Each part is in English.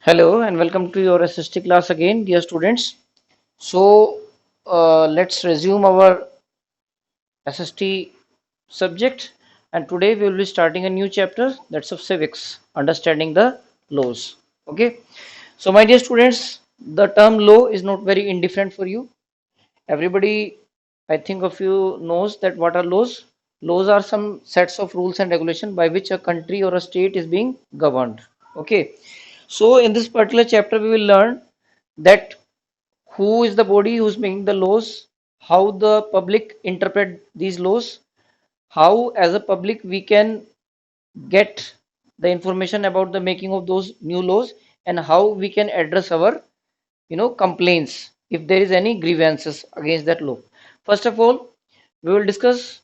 Hello and welcome to your SST class again, dear students. Let's resume our SST subject, and today we will be starting a new chapter, that's of civics, understanding the laws. Okay, so my dear students, the term law is not very indifferent for you. Everybody, I think of you knows that what are laws. Laws are some sets of rules and regulation by which a country or a state is being governed. Okay, so in this particular chapter we will learn that who is the body who's making the laws, how the public interpret these laws, how as a public we can get the information about the making of those new laws, and how we can address our complaints if there is any grievances against that law. First of all, we will discuss,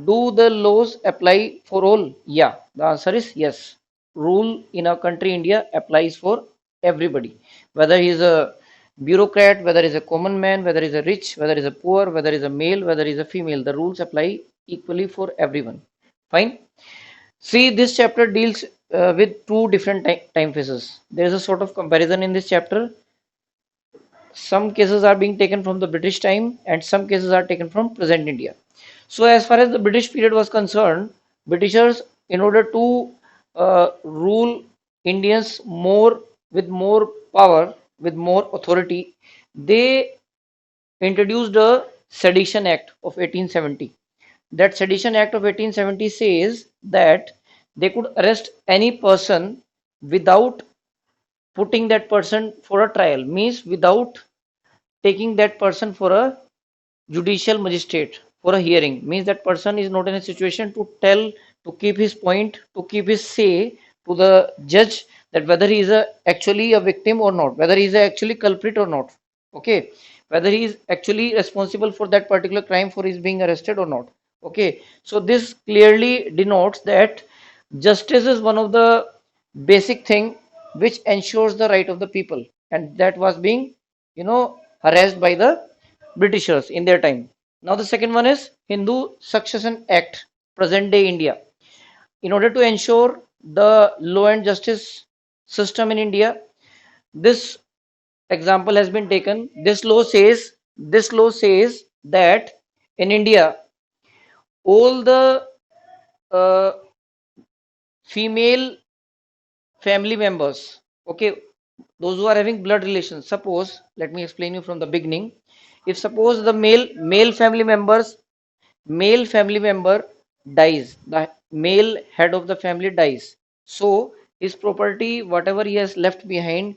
do the laws apply for all? Yeah, the answer is yes. Rule in our country India applies for everybody, whether he is a bureaucrat, whether he is a common man, whether he is a rich, whether he is a poor, whether he is a male, whether he is a female. The rules apply equally for everyone. Fine. See, this chapter deals with two different time phases. There is a sort of comparison in this chapter. Some cases are being taken from the British time and some cases are taken from present India. So as far as the British period was concerned, Britishers, in order to rule Indians more with more power, with more authority, they introduced a Sedition Act of 1870. That Sedition Act of 1870 says that they could arrest any person without putting that person for a trial, means without taking that person for a judicial magistrate for a hearing, means that person is not in a situation to tell, to keep his point, to keep his say to the judge, that whether he is actually a victim or not, whether he is actually culprit or not. Okay, whether he is actually responsible for that particular crime for his being arrested or not. Okay, so this clearly denotes that justice is one of the basic thing which ensures the right of the people, and that was being harassed by the Britishers in their time. Now the second one is Hindu Succession Act, present day India. In order to ensure the law and justice system in India, this example has been taken. This law says that in India all the uh, female family members, okay, those who are having blood relations. Suppose, let me explain you from the beginning. If suppose the male family member dies, the male head of the family dies, so his property, whatever he has left behind,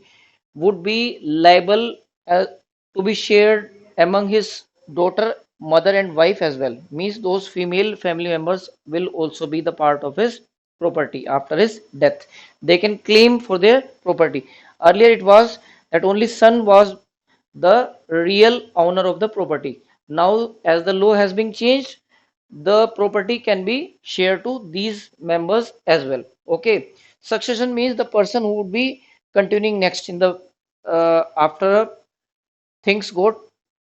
would be liable to be shared among his daughter, mother and wife as well. Means those female family members will also be the part of his property after his death. They can claim for their property. Earlier it was that only son was the real owner of the property. Now, as the law has been changed, the property can be shared to these members as well. Okay. Succession means the person who would be continuing next in the after things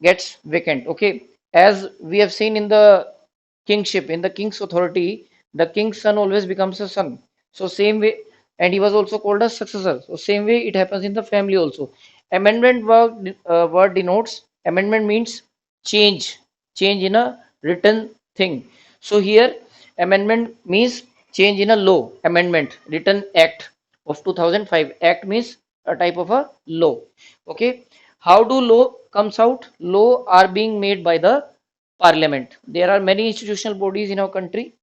gets vacant. Okay. As we have seen in the kingship, in the king's authority, the king's son always becomes a son. So same way, and he was also called a successor. So same way it happens in the family also. Word denotes, amendment means change, change in a written thing. So here amendment means change in a law, amendment, written act of 2005. Act means a type of a law. Okay, how do law comes out? Law are being made by the parliament. There are many institutional bodies in our country.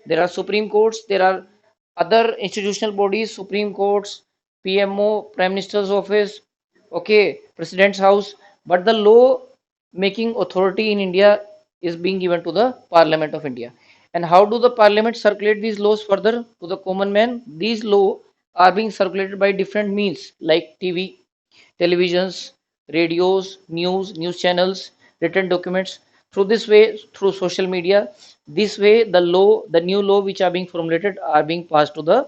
There are supreme courts, there are other institutional bodies, supreme courts, PMO, prime minister's office, okay, president's house, but the law making authority in India is being given to the Parliament of India. And how do the Parliament circulate these laws further to the common man? These laws are being circulated by different means like TV, televisions, radios, news channels, written documents. Through this way, through social media, this way the new law which are being formulated are being passed to the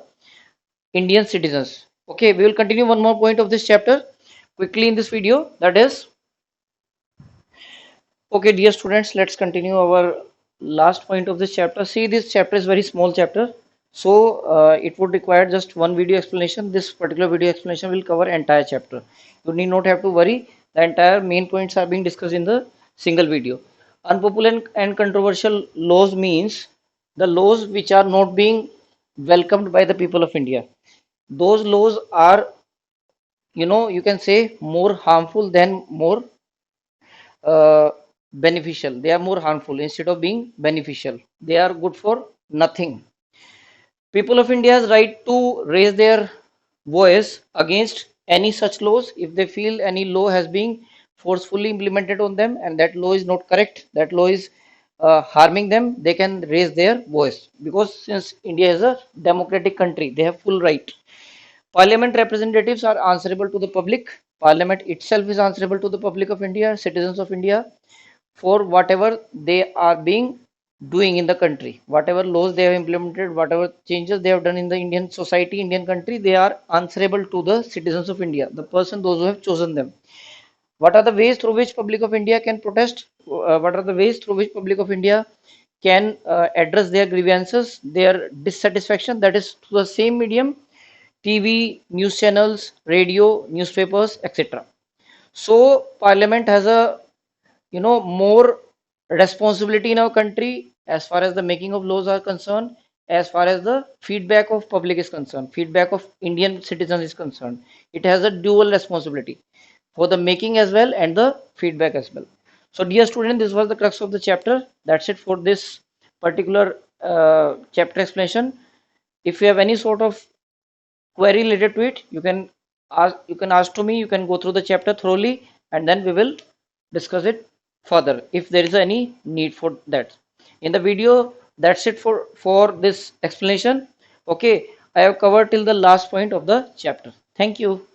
Indian citizens. Okay, we will continue one more point of this chapter quickly in this video. That is, okay, dear students, let's continue our last point of this chapter. See, this chapter is very small chapter. So it would require just one video explanation. This particular video explanation will cover entire chapter. You need not have to worry. The entire main points are being discussed in the single video. Unpopular and controversial laws means the laws which are not being welcomed by the people of India. Those laws are, you can say, more harmful than more uh, beneficial. They are more harmful instead of being beneficial. They are good for nothing. People of India's right to raise their voice against any such laws if they feel any law has been forcefully implemented on them and that law is not correct, that law is harming them, they can raise their voice, because since India is a democratic country, they have full right. Parliament representatives are answerable to the public. Parliament itself is answerable to the public of India, citizens of India, for whatever they are being doing in the country, whatever laws they have implemented, whatever changes they have done in the Indian society, Indian country, they are answerable to the citizens of India, the person, those who have chosen them. What are the ways through which public of India can protest? What are the ways through which public of India can address their grievances, their dissatisfaction? That is through the same medium: TV, news channels, radio, newspapers, etc. So Parliament has a more responsibility in our country as far as the making of laws are concerned, as far as the feedback of public is concerned, feedback of Indian citizens is concerned. It has a dual responsibility for the making as well and the feedback as well. So dear student, this was the crux of the chapter. That's it for this particular chapter explanation. If you have any sort of query related to it, you can ask to me. You can go through the chapter thoroughly and then we will discuss it further if there is any need for that in the video. That's it for this explanation. Okay, I have covered till the last point of the chapter. Thank you.